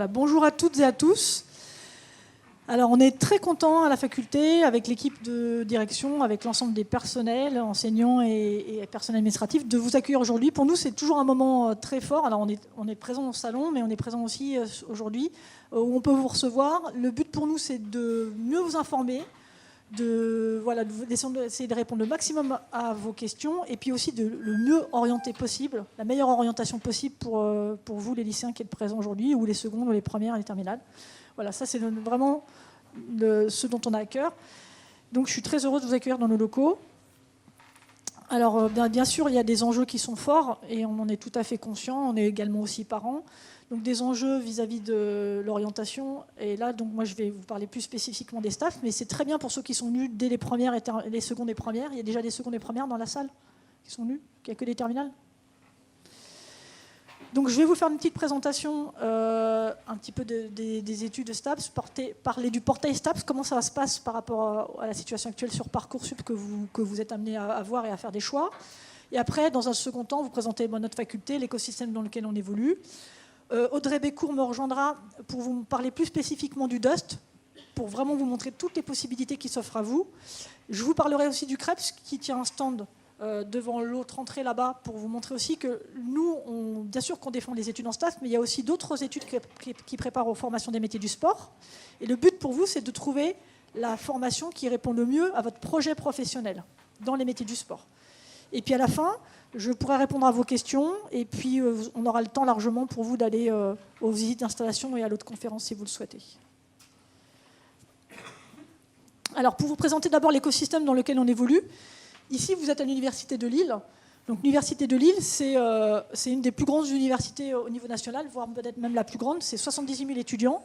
Voilà, bonjour à toutes et à tous. Alors, on est très contents à la faculté, avec l'équipe de direction, avec l'ensemble des personnels, enseignants et personnels administratifs, de vous accueillir aujourd'hui. Pour nous, c'est toujours un moment très fort. Alors, on est présent au salon, mais on est présent aussi aujourd'hui, où on peut vous recevoir. Le but pour nous, c'est de mieux vous informer, d'essayer de répondre le maximum à vos questions, et puis aussi de le mieux orienter possible, la meilleure orientation possible pour vous, les lycéens qui êtes présents aujourd'hui, ou les secondes, ou les premières, les terminales. Voilà, ça c'est vraiment ce dont on a à cœur. Donc je suis très heureuse de vous accueillir dans nos locaux. Alors bien sûr, il y a des enjeux qui sont forts, et on en est tout à fait conscient. On est également aussi parents. Donc des enjeux vis-à-vis de l'orientation. Et là, donc moi je vais vous parler plus spécifiquement des staffs, mais c'est très bien pour ceux qui sont venus dès les premières et les secondes et premières. Il y a déjà des secondes et premières dans la salle qui sont venus. Il n'y a que des terminales. Donc je vais vous faire une petite présentation un petit peu des études de STAPS, parler du portail STAPS, comment ça se passe par rapport à la situation actuelle sur Parcoursup que vous êtes amenés à voir et à faire des choix. Et après, dans un second temps, vous présentez notre faculté, l'écosystème dans lequel on évolue. Audrey Bécourt me rejoindra pour vous parler plus spécifiquement du DUST, pour vraiment vous montrer toutes les possibilités qui s'offrent à vous. Je vous parlerai aussi du CREPS qui tient un stand devant l'autre entrée là-bas pour vous montrer aussi que nous, bien sûr qu'on défend les études en STAPS, mais il y a aussi d'autres études qui préparent aux formations des métiers du sport. Et le but pour vous, c'est de trouver la formation qui répond le mieux à votre projet professionnel dans les métiers du sport. Et puis à la fin, je pourrai répondre à vos questions, et puis on aura le temps largement pour vous d'aller aux visites d'installation et à l'autre conférence si vous le souhaitez. Alors pour vous présenter d'abord l'écosystème dans lequel on évolue, ici, vous êtes à l'Université de Lille. Donc, l'Université de Lille, c'est une des plus grandes universités au niveau national, voire peut-être même la plus grande. C'est 78 000 étudiants.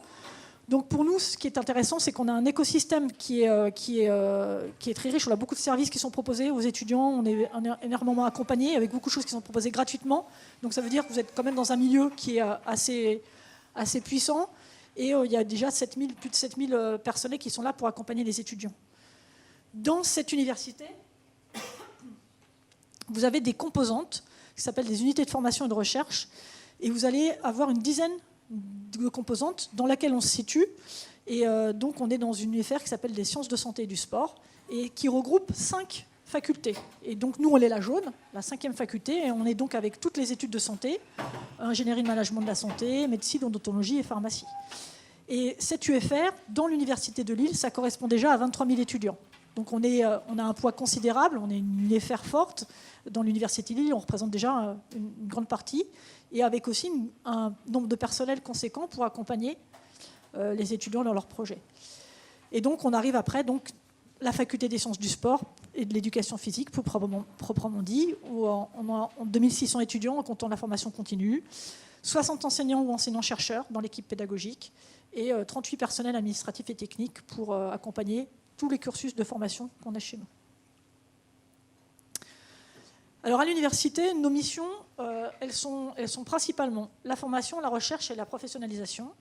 Donc, pour nous, ce qui est intéressant, c'est qu'on a un écosystème qui est très riche. On a beaucoup de services qui sont proposés aux étudiants. On est énormément accompagnés avec beaucoup de choses qui sont proposées gratuitement. Donc, ça veut dire que vous êtes quand même dans un milieu qui est assez puissant. Et il y a déjà plus de 7000 personnels qui sont là pour accompagner les étudiants. Dans cette université, vous avez des composantes qui s'appellent des unités de formation et de recherche, et vous allez avoir une dizaine de composantes dans laquelle on se situe. Et donc on est dans une UFR qui s'appelle des sciences de santé et du sport, et qui regroupe 5 facultés. Et donc nous, on est la jaune, la 5e faculté, et on est donc avec toutes les études de santé, ingénierie de management de la santé, médecine, odontologie et pharmacie. Et cette UFR, dans l'Université de Lille, ça correspond déjà à 23 000 étudiants. Donc on a un poids considérable, on est une UFR forte dans l'Université de Lille, on représente déjà une grande partie, et avec aussi un nombre de personnels conséquent pour accompagner les étudiants dans leurs projets. Et donc on arrive après la faculté des sciences du sport et de l'éducation physique, plus proprement dit, où on a 2600 étudiants en comptant la formation continue, 60 enseignants ou enseignants-chercheurs dans l'équipe pédagogique, et 38 personnels administratifs et techniques pour accompagner tous les cursus de formation qu'on a chez nous. Alors à l'université, nos missions, elles sont principalement la formation, la recherche et la professionnalisation.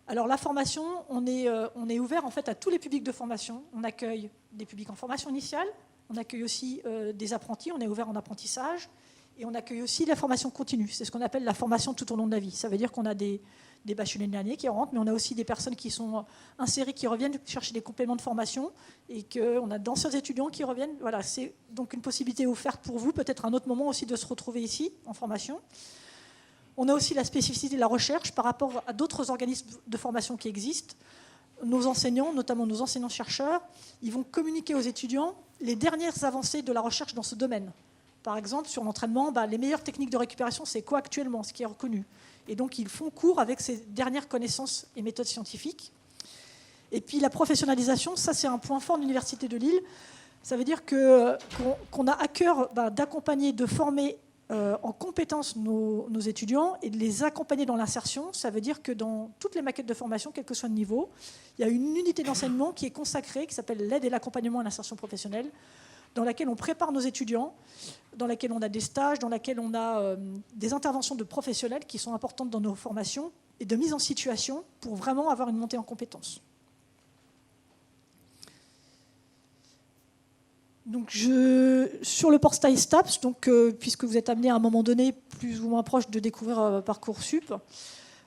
Alors la formation, on est ouvert en fait à tous les publics de formation. On accueille des publics en formation initiale, on accueille aussi des apprentis, on est ouvert en apprentissage, et on accueille aussi la formation continue. C'est ce qu'on appelle la formation tout au long de la vie. Ça veut dire qu'on a des bacheliers de l'année qui rentrent, mais on a aussi des personnes qui sont insérées, qui reviennent chercher des compléments de formation, et qu'on a d'anciens étudiants qui reviennent. Voilà, c'est donc une possibilité offerte pour vous, peut-être un autre moment aussi de se retrouver ici, en formation. On a aussi la spécificité de la recherche par rapport à d'autres organismes de formation qui existent. Nos enseignants, notamment nos enseignants-chercheurs, ils vont communiquer aux étudiants les dernières avancées de la recherche dans ce domaine. Par exemple, sur l'entraînement, les meilleures techniques de récupération, c'est quoi actuellement, ce qui est reconnu. Et donc, ils font cours avec ces dernières connaissances et méthodes scientifiques. Et puis, la professionnalisation, ça, c'est un point fort de l'Université de Lille. Ça veut dire qu'on a à cœur d'accompagner, de former en compétences nos étudiants et de les accompagner dans l'insertion. Ça veut dire que dans toutes les maquettes de formation, quel que soit le niveau, il y a une unité d'enseignement qui est consacrée, qui s'appelle l'aide et l'accompagnement à l'insertion professionnelle, dans laquelle on prépare nos étudiants, dans laquelle on a des stages, dans laquelle on a des interventions de professionnels qui sont importantes dans nos formations et de mise en situation pour vraiment avoir une montée en compétences. Donc sur le portail STAPS, puisque vous êtes amené à un moment donné plus ou moins proche de découvrir Parcoursup,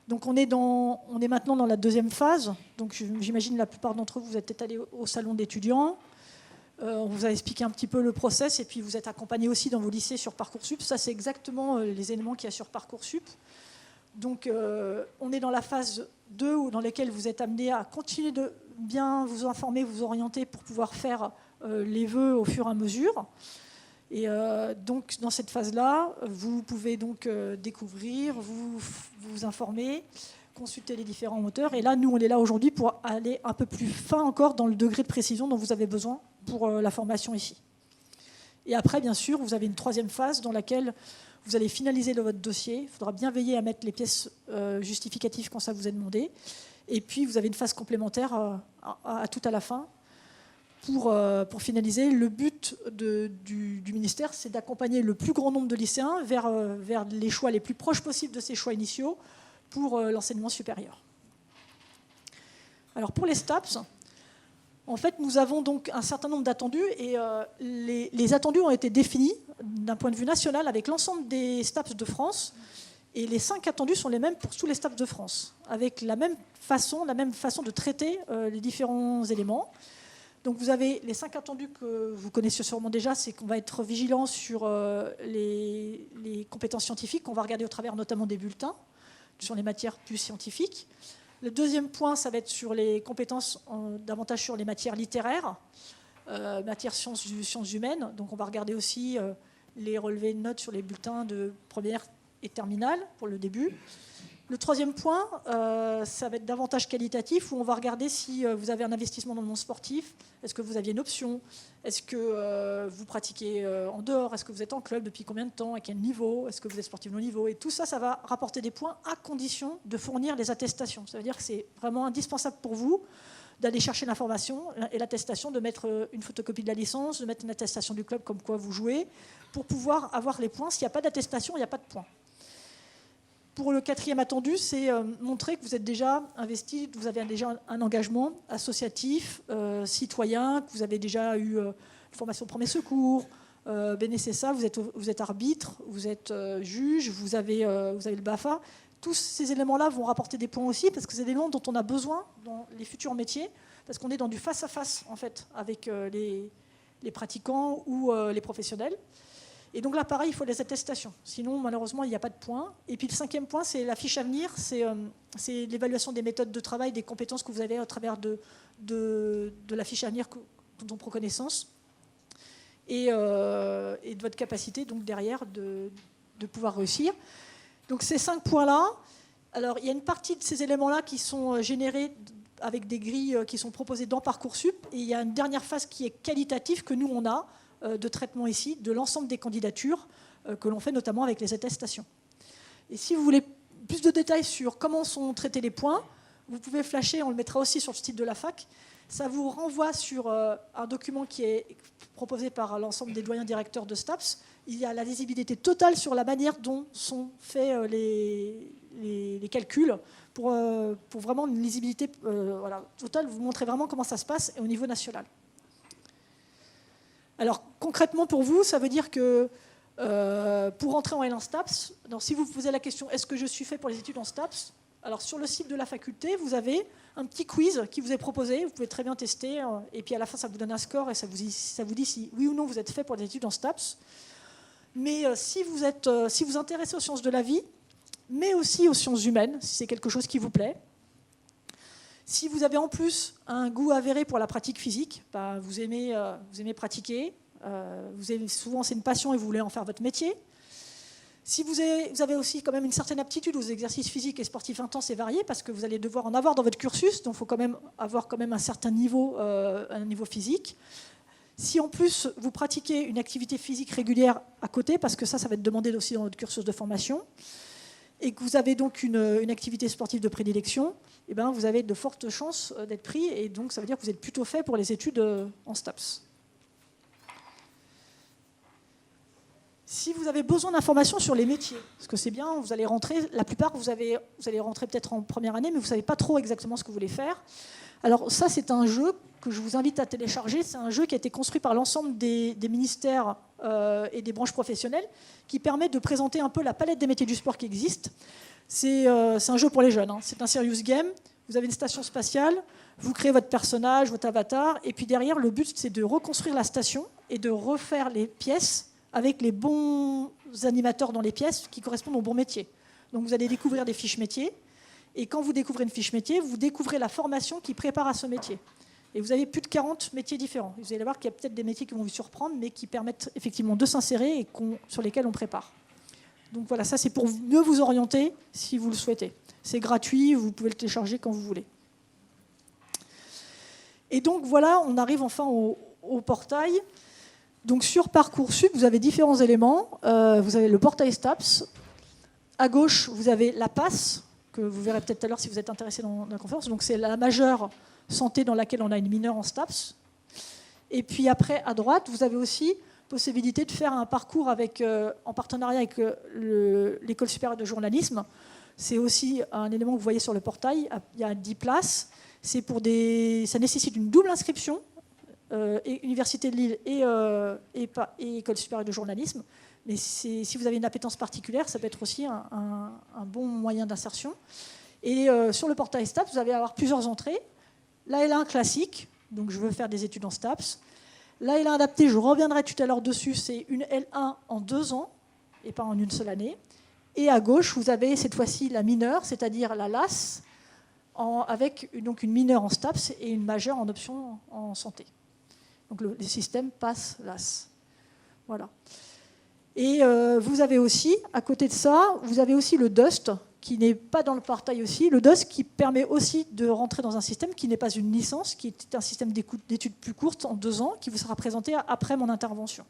Donc on est maintenant dans la deuxième phase. Donc j'imagine la plupart d'entre vous, vous êtes peut-être allés au salon d'étudiants. On vous a expliqué un petit peu le process et puis vous êtes accompagnés aussi dans vos lycées sur Parcoursup. Ça, c'est exactement les éléments qu'il y a sur Parcoursup. Donc on est dans la phase 2 dans laquelle vous êtes amenés à continuer de bien vous informer, vous orienter pour pouvoir faire les vœux au fur et à mesure. Et donc dans cette phase-là, vous pouvez donc découvrir, vous informer, consulter les différents auteurs. Et là, nous, on est là aujourd'hui pour aller un peu plus fin encore dans le degré de précision dont vous avez besoin pour la formation ici. Et après, bien sûr, vous avez une troisième phase dans laquelle vous allez finaliser votre dossier. Il faudra bien veiller à mettre les pièces justificatives quand ça vous est demandé. Et puis, vous avez une phase complémentaire à tout à la fin. Pour finaliser, le but du ministère, c'est d'accompagner le plus grand nombre de lycéens vers les choix les plus proches possibles de ces choix initiaux pour l'enseignement supérieur. Alors pour les STAPS, en fait, nous avons donc un certain nombre d'attendus et les attendus ont été définis d'un point de vue national avec l'ensemble des STAPS de France. Et les 5 attendus sont les mêmes pour tous les STAPS de France, avec la même façon de traiter les différents éléments. Donc vous avez les 5 attendus que vous connaissez sûrement déjà, c'est qu'on va être vigilant sur les compétences scientifiques, qu'on va regarder au travers notamment des bulletins, sur les matières plus scientifiques. Le deuxième point, ça va être sur les compétences, davantage sur les matières littéraires, matières sciences humaines. Donc on va regarder aussi les relevés de notes sur les bulletins de première et terminale pour le début. Le troisième point, ça va être davantage qualitatif, où on va regarder si vous avez un investissement dans le monde sportif, est-ce que vous aviez une option, est-ce que vous pratiquez en dehors, est-ce que vous êtes en club, depuis combien de temps, à quel niveau, est-ce que vous êtes sportif de haut niveau, et tout ça, ça va rapporter des points à condition de fournir les attestations. Ça veut dire que c'est vraiment indispensable pour vous d'aller chercher l'information et l'attestation, de mettre une photocopie de la licence, de mettre une attestation du club comme quoi vous jouez, pour pouvoir avoir les points. S'il n'y a pas d'attestation, il n'y a pas de points. Pour le quatrième attendu, c'est montrer que vous êtes déjà investi, que vous avez déjà un engagement associatif, citoyen, que vous avez déjà eu une formation de premier secours, BNSSA, vous êtes arbitre, vous êtes juge, vous avez le BAFA. Tous ces éléments-là vont rapporter des points aussi, parce que c'est des éléments dont on a besoin dans les futurs métiers, parce qu'on est dans du face-à-face, en fait, avec les pratiquants ou les professionnels. Et donc là, pareil, il faut les attestations. Sinon, malheureusement, il n'y a pas de points. Et puis le cinquième point, c'est la fiche à venir. C'est l'évaluation des méthodes de travail, des compétences que vous avez au travers de la fiche à venir dont on prend connaissance. Et de votre capacité, donc derrière, de pouvoir réussir. Donc ces 5 points-là, alors il y a une partie de ces éléments-là qui sont générés avec des grilles qui sont proposées dans Parcoursup. Et il y a une dernière phase qui est qualitative que nous, on a, de traitement ici, de l'ensemble des candidatures que l'on fait notamment avec les attestations. Et si vous voulez plus de détails sur comment sont traités les points, vous pouvez flasher, on le mettra aussi sur le site de la fac. Ça vous renvoie sur un document qui est proposé par l'ensemble des doyens directeurs de STAPS. Il y a la lisibilité totale sur la manière dont sont faits les calculs pour vraiment une lisibilité totale, vous montrer vraiment comment ça se passe au niveau national. Alors concrètement pour vous, ça veut dire que pour entrer en L1 STAPS, donc si vous vous posez la question est-ce que je suis fait pour les études en STAPS, alors sur le site de la faculté, vous avez un petit quiz qui vous est proposé, vous pouvez très bien tester, et puis à la fin ça vous donne un score et ça vous dit si oui ou non vous êtes fait pour les études en STAPS. Mais si vous intéressez aux sciences de la vie, mais aussi aux sciences humaines, si c'est quelque chose qui vous plaît, si vous avez en plus un goût avéré pour la pratique physique, vous aimez pratiquer, souvent c'est une passion et vous voulez en faire votre métier. Si vous avez aussi quand même une certaine aptitude aux exercices physiques et sportifs intenses et variés, parce que vous allez devoir en avoir dans votre cursus, donc il faut quand même avoir quand même un certain niveau, physique. Si en plus vous pratiquez une activité physique régulière à côté, parce que ça va être demandé aussi dans votre cursus de formation, et que vous avez donc une activité sportive de prédilection, eh ben, vous avez de fortes chances d'être pris, et donc ça veut dire que vous êtes plutôt fait pour les études en STAPS. Si vous avez besoin d'informations sur les métiers, parce que c'est bien, vous allez rentrer, la plupart vous allez rentrer peut-être en première année, mais vous ne savez pas trop exactement ce que vous voulez faire. Alors ça, c'est un jeu que je vous invite à télécharger. C'est un jeu qui a été construit par l'ensemble des ministères et des branches professionnelles, qui permet de présenter un peu la palette des métiers du sport qui existent. C'est un jeu pour les jeunes, hein. C'est un serious game. Vous avez une station spatiale, vous créez votre personnage, votre avatar, et puis derrière, le but, c'est de reconstruire la station et de refaire les pièces avec les bons animateurs dans les pièces qui correspondent au bon métier. Donc vous allez découvrir des fiches métiers, et quand vous découvrez une fiche métier, vous découvrez la formation qui prépare à ce métier. Et vous avez plus de 40 métiers différents. Vous allez voir qu'il y a peut-être des métiers qui vont vous surprendre, mais qui permettent effectivement de s'insérer et sur lesquels on prépare. Donc voilà, ça c'est pour mieux vous orienter si vous le souhaitez. C'est gratuit, vous pouvez le télécharger quand vous voulez. Et donc voilà, on arrive enfin au portail. Donc sur Parcoursup, vous avez différents éléments. Vous avez le portail STAPS. À gauche, vous avez la PASS, que vous verrez peut-être tout à l'heure si vous êtes intéressé dans la conférence. Donc c'est la majeure santé dans laquelle on a une mineure en STAPS. Et puis après, à droite, vous avez aussi possibilité de faire un parcours en partenariat avec l'École supérieure de journalisme. C'est aussi un élément que vous voyez sur le portail. Il y a 10 places. Ça nécessite une double inscription, et Université de Lille et École supérieure de journalisme. Mais si vous avez une appétence particulière, ça peut être aussi un bon moyen d'insertion. Et sur le portail STAPS, vous allez avoir plusieurs entrées. La L1 classique, donc je veux faire des études en STAPS. La L1 adaptée, je reviendrai tout à l'heure dessus, c'est une L1 en 2 ans et pas en une seule année. Et à gauche, vous avez cette fois-ci la mineure, c'est-à-dire la LAS, avec donc une mineure en STAPS et une majeure en option en santé. Donc le système PASS-LAS. Voilà. Et vous avez aussi, à côté de ça, vous avez aussi le DUST, qui n'est pas dans le portail aussi. Le DUST qui permet aussi de rentrer dans un système qui n'est pas une licence, qui est un système d'études plus courtes en 2 ans, qui vous sera présenté après mon intervention.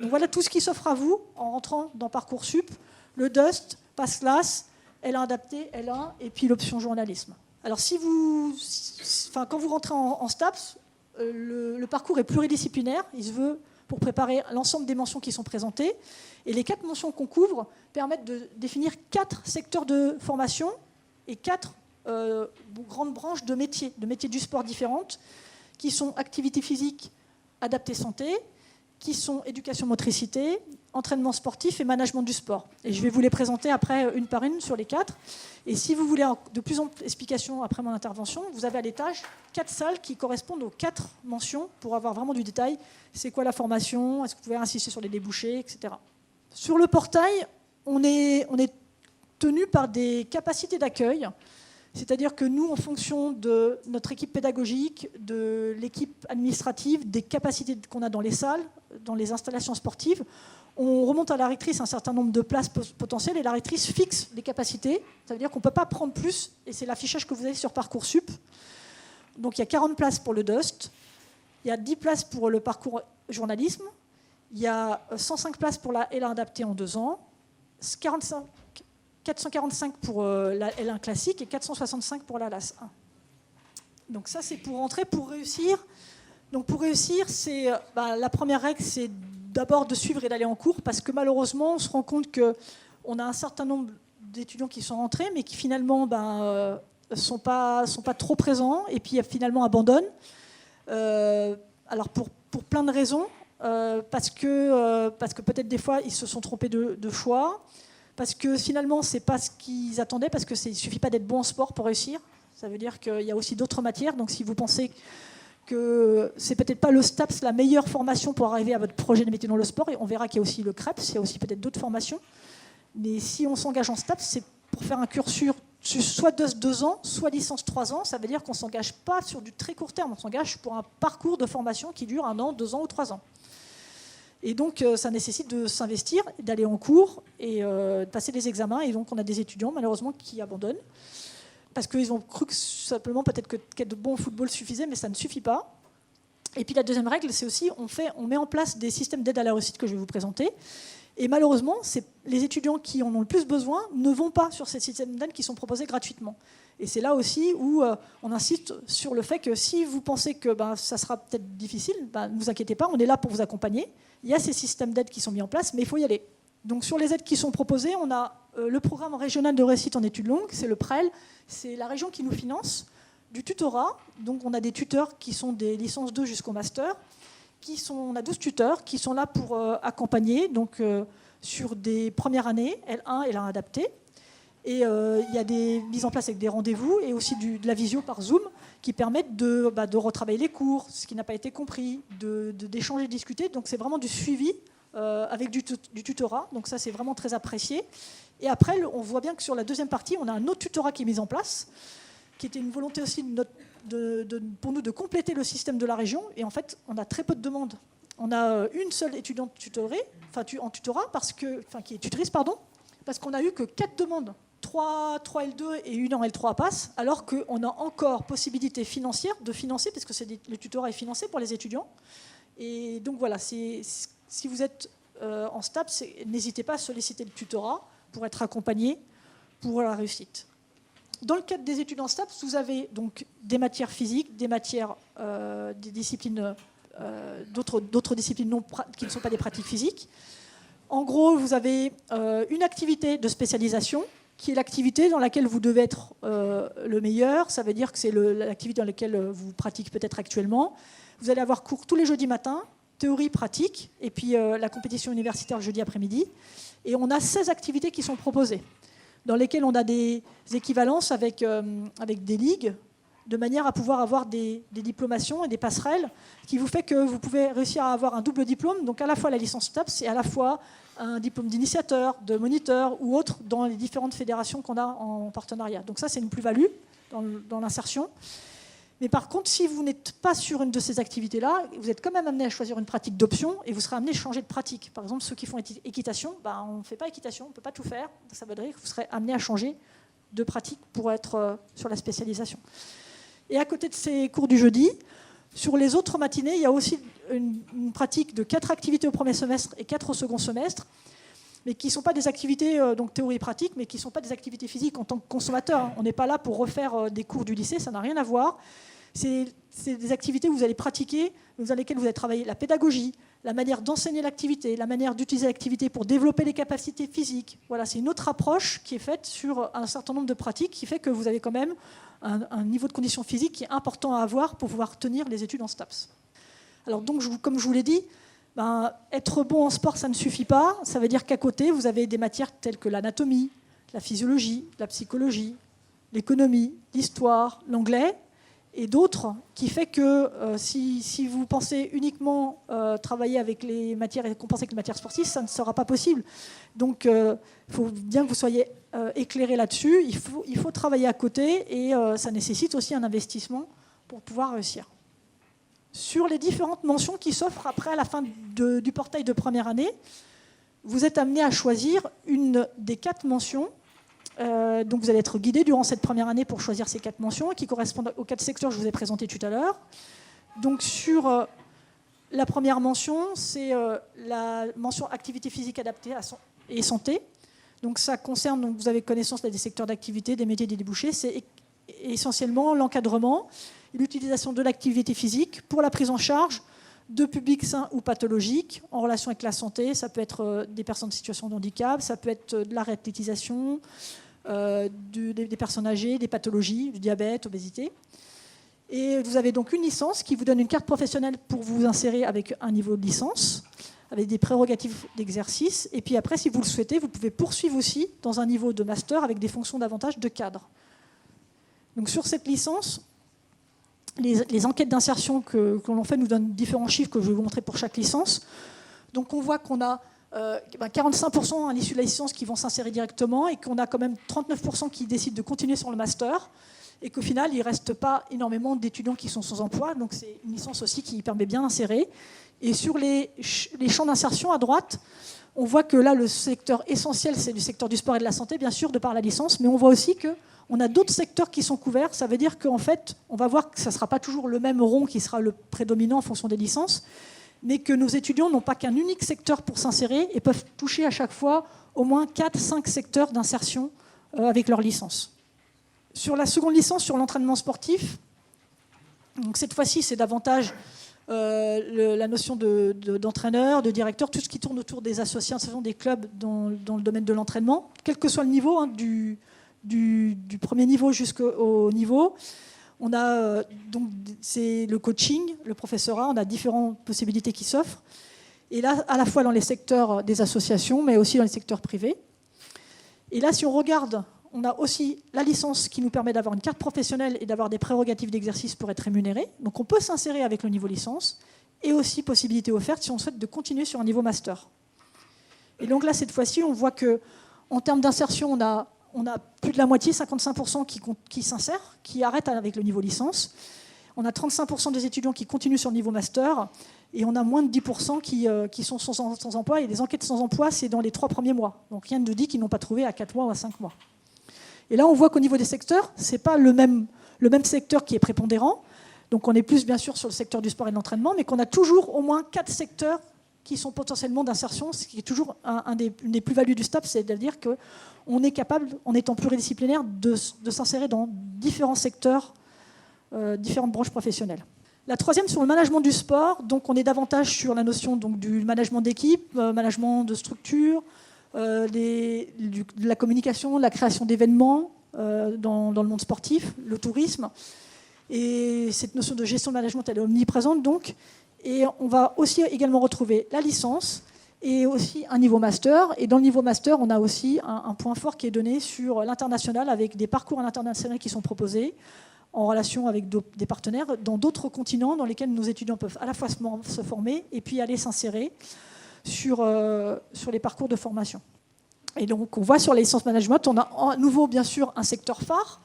Donc voilà tout ce qui s'offre à vous en rentrant dans Parcoursup. Le DUST, PASS-LAS, L1 adapté, L1, et puis l'option journalisme. Alors quand vous rentrez en STAPS, le parcours est pluridisciplinaire. Il se veut pour préparer l'ensemble des mentions qui sont présentées. Et les 4 mentions qu'on couvre permettent de définir 4 secteurs de formation et 4 grandes branches de métiers du sport différentes, qui sont activité physique, adaptée santé, qui sont éducation motricité, entraînement sportif et management du sport. Et je vais vous les présenter après une par une sur les 4. Et si vous voulez de plus amples explications après mon intervention, vous avez à l'étage 4 salles qui correspondent aux 4 mentions pour avoir vraiment du détail. C'est quoi la formation? Est-ce que vous pouvez insister sur les débouchés, etc. Sur le portail, on est tenu par des capacités d'accueil. C'est-à-dire que nous, en fonction de notre équipe pédagogique, de l'équipe administrative, des capacités qu'on a dans les salles, dans les installations sportives, on remonte à la rectrice un certain nombre de places potentielles et la rectrice fixe les capacités. Ça veut dire qu'on ne peut pas prendre plus, et c'est l'affichage que vous avez sur Parcoursup. Donc il y a 40 places pour le DUST, il y a 10 places pour le parcours journalisme, il y a 105 places pour la L1 adaptée en 2 ans, 445 pour la L1 classique et 465 pour la LAS 1. Donc ça, c'est pour rentrer, pour réussir. Donc pour réussir, la première règle, c'est d'abord de suivre et d'aller en cours, parce que malheureusement, on se rend compte qu'on a un certain nombre d'étudiants qui sont rentrés, mais qui finalement sont pas trop présents, et puis finalement abandonnent. Alors pour plein de raisons, parce que peut-être des fois, ils se sont trompés de choix, parce que finalement, ce n'est pas ce qu'ils attendaient, parce qu'il ne suffit pas d'être bon en sport pour réussir. Ça veut dire qu'il y a aussi d'autres matières. Donc si vous pensez que c'est peut-être pas le STAPS la meilleure formation pour arriver à votre projet de métier dans le sport, et on verra qu'il y a aussi le CREPS, il y a aussi peut-être d'autres formations. Mais si on s'engage en STAPS, c'est pour faire un cursus soit 2 ans, soit licence 3 ans. Ça veut dire qu'on ne s'engage pas sur du très court terme, on s'engage pour un parcours de formation qui dure 1 an, 2 ans ou 3 ans. Et donc, ça nécessite de s'investir, d'aller en cours et de passer des examens. Et donc, on a des étudiants, malheureusement, qui abandonnent parce qu'ils ont cru que simplement, peut-être qu'être bon au football suffisait, mais ça ne suffit pas. Et puis, la deuxième règle, c'est aussi, on met en place des systèmes d'aide à la réussite que je vais vous présenter. Et malheureusement, les étudiants qui en ont le plus besoin ne vont pas sur ces systèmes d'aide qui sont proposés gratuitement. Et c'est là aussi où on insiste sur le fait que si vous pensez que ça sera peut-être difficile, ne vous inquiétez pas, on est là pour vous accompagner. Il y a ces systèmes d'aide qui sont mis en place, mais il faut y aller. Donc sur les aides qui sont proposées, on a le programme régional de réussite en études longues, c'est le PREL, c'est la région qui nous finance, du tutorat, donc on a des tuteurs qui sont des licences 2 jusqu'au master, on a 12 tuteurs qui sont là pour accompagner donc, sur des premières années, L1 et L1 adapté. Et il y a des mises en place avec des rendez-vous et aussi de la visio par Zoom qui permettent de retravailler les cours, ce qui n'a pas été compris, d'échanger, de discuter. Donc c'est vraiment du suivi avec du tutorat. Donc ça, c'est vraiment très apprécié. Et après, on voit bien que sur la deuxième partie, on a un autre tutorat qui est mis en place, qui était une volonté aussi pour nous de compléter le système de la région. Et en fait, on a très peu de demandes. On a une seule étudiante tutorée, en tutorat, qui est tutrice, parce qu'on a eu que 4 demandes. 3 L2 et une en L3 passe, alors qu'on a encore possibilité financière de financer, parce que le tutorat est financé pour les étudiants. Et donc voilà, si vous êtes en STAPS, n'hésitez pas à solliciter le tutorat pour être accompagné pour la réussite. Dans le cadre des études en STAPS, vous avez donc des matières physiques, des matières, des disciplines, d'autres disciplines qui ne sont pas des pratiques physiques. En gros, vous avez une activité de spécialisation, qui est l'activité dans laquelle vous devez être le meilleur. Ça veut dire que c'est l'activité dans laquelle vous pratiquez peut-être actuellement. Vous allez avoir cours tous les jeudis matins, théorie, pratique, et puis la compétition universitaire le jeudi après-midi. Et on a 16 activités qui sont proposées, dans lesquelles on a des équivalences avec des ligues, de manière à pouvoir avoir des diplomations et des passerelles, qui vous fait que vous pouvez réussir à avoir un double diplôme, donc à la fois la licence STAPS et à la fois un diplôme d'initiateur, de moniteur ou autre dans les différentes fédérations qu'on a en partenariat. Donc ça, c'est une plus-value dans l'insertion. Mais par contre, si vous n'êtes pas sur une de ces activités-là, vous êtes quand même amené à choisir une pratique d'option et vous serez amené à changer de pratique. Par exemple, ceux qui font équitation, on ne fait pas équitation, on ne peut pas tout faire. Ça veut dire que vous serez amené à changer de pratique pour être sur la spécialisation. Et à côté de ces cours du jeudi, sur les autres matinées, il y a aussi une pratique de 4 activités au premier semestre et 4 au second semestre, mais qui ne sont pas des activités donc théorie pratique, mais qui ne sont pas des activités physiques en tant que consommateur. On n'est pas là pour refaire des cours du lycée, ça n'a rien à voir. C'est des activités où vous allez pratiquer, dans lesquelles vous allez travailler la pédagogie, la manière d'enseigner l'activité, la manière d'utiliser l'activité pour développer les capacités physiques. Voilà, c'est une autre approche qui est faite sur un certain nombre de pratiques qui fait que vous avez quand même un niveau de condition physique qui est important à avoir pour pouvoir tenir les études en STAPS. Alors donc, comme je vous l'ai dit, être bon en sport, ça ne suffit pas. Ça veut dire qu'à côté, vous avez des matières telles que l'anatomie, la physiologie, la psychologie, l'économie, l'histoire, l'anglais, et d'autres, qui fait que si vous pensez uniquement travailler avec les matières et compenser avec les matières sportives, ça ne sera pas possible. Donc, il faut bien que vous soyez éclairé là-dessus. Il faut travailler à côté et ça nécessite aussi un investissement pour pouvoir réussir. Sur les différentes mentions qui s'offrent après à la fin du portail de première année, vous êtes amené à choisir une des 4 mentions. Donc vous allez être guidé durant cette première année pour choisir ces 4 mentions qui correspondent aux 4 secteurs que je vous ai présentés tout à l'heure. Donc sur la première mention, c'est la mention activité physique adaptée et santé. Donc ça concerne, donc vous avez connaissance des secteurs d'activité, des métiers, des débouchés. C'est essentiellement l'encadrement et l'utilisation de l'activité physique pour la prise en charge de publics sains ou pathologiques en relation avec la santé. Ça peut être des personnes en situation de handicap, ça peut être de la réathlétisation, des personnes âgées, des pathologies, du diabète, obésité. Et vous avez donc une licence qui vous donne une carte professionnelle pour vous insérer avec un niveau de licence, avec des prérogatives d'exercice. Et puis après, si vous le souhaitez, vous pouvez poursuivre aussi dans un niveau de master avec des fonctions davantage de cadre. Donc sur cette licence, les enquêtes d'insertion que l'on fait nous donnent différents chiffres que je vais vous montrer pour chaque licence. Donc on voit qu'on a 45% à l'issue de la licence qui vont s'insérer directement et qu'on a quand même 39% qui décident de continuer sur le master et qu'au final, il ne reste pas énormément d'étudiants qui sont sans emploi. Donc c'est une licence aussi qui permet bien d'insérer. Et sur les champs d'insertion à droite, on voit que là, le secteur essentiel, c'est le secteur du sport et de la santé, bien sûr, de par la licence, mais on voit aussi qu'on a d'autres secteurs qui sont couverts. Ça veut dire qu'en fait, on va voir que ça ne sera pas toujours le même rond qui sera le prédominant en fonction des licences, mais que nos étudiants n'ont pas qu'un unique secteur pour s'insérer et peuvent toucher à chaque fois au moins 4-5 secteurs d'insertion avec leur licence. Sur la seconde licence, sur l'entraînement sportif, donc cette fois-ci, c'est davantage la notion d'entraîneur, de directeur, tout ce qui tourne autour des associations, des clubs dans le domaine de l'entraînement, quel que soit le niveau, du premier niveau jusqu'au niveau. On a donc c'est le coaching, le professorat, on a différentes possibilités qui s'offrent. Et là, à la fois dans les secteurs des associations, mais aussi dans les secteurs privés. Et là, si on regarde, on a aussi la licence qui nous permet d'avoir une carte professionnelle et d'avoir des prérogatives d'exercice pour être rémunéré. Donc on peut s'insérer avec le niveau licence, et aussi possibilité offerte si on souhaite de continuer sur un niveau master. Et donc là, cette fois-ci, on voit qu'en termes d'insertion, on a plus de la moitié, 55% qui s'insèrent, qui arrêtent avec le niveau licence. On a 35% des étudiants qui continuent sur le niveau master, et on a moins de 10% qui sont sans emploi. Et les enquêtes sans emploi, c'est dans les 3 premiers mois. Donc rien ne dit qu'ils n'ont pas trouvé à 4 mois ou à 5 mois. Et là, on voit qu'au niveau des secteurs, ce n'est pas le même secteur qui est prépondérant. Donc on est plus, bien sûr, sur le secteur du sport et de l'entraînement, mais qu'on a toujours au moins 4 secteurs qui sont potentiellement d'insertion, ce qui est toujours une des plus-values du STAPS, c'est-à-dire qu'on est capable, en étant pluridisciplinaire, de s'insérer dans différents secteurs, différentes branches professionnelles. La troisième, sur le management du sport, donc on est davantage sur la notion donc, du management d'équipe, management de structure, de la communication, la création d'événements dans le monde sportif, le tourisme. Et cette notion de gestion de management, elle est omniprésente donc. Et on va aussi également retrouver la licence et aussi un niveau master. Et dans le niveau master, on a aussi un point fort qui est donné sur l'international avec des parcours à l'international qui sont proposés en relation avec des partenaires dans d'autres continents dans lesquels nos étudiants peuvent à la fois se former et puis aller s'insérer sur les parcours de formation. Et donc on voit sur la licence management, on a à nouveau bien sûr un secteur phare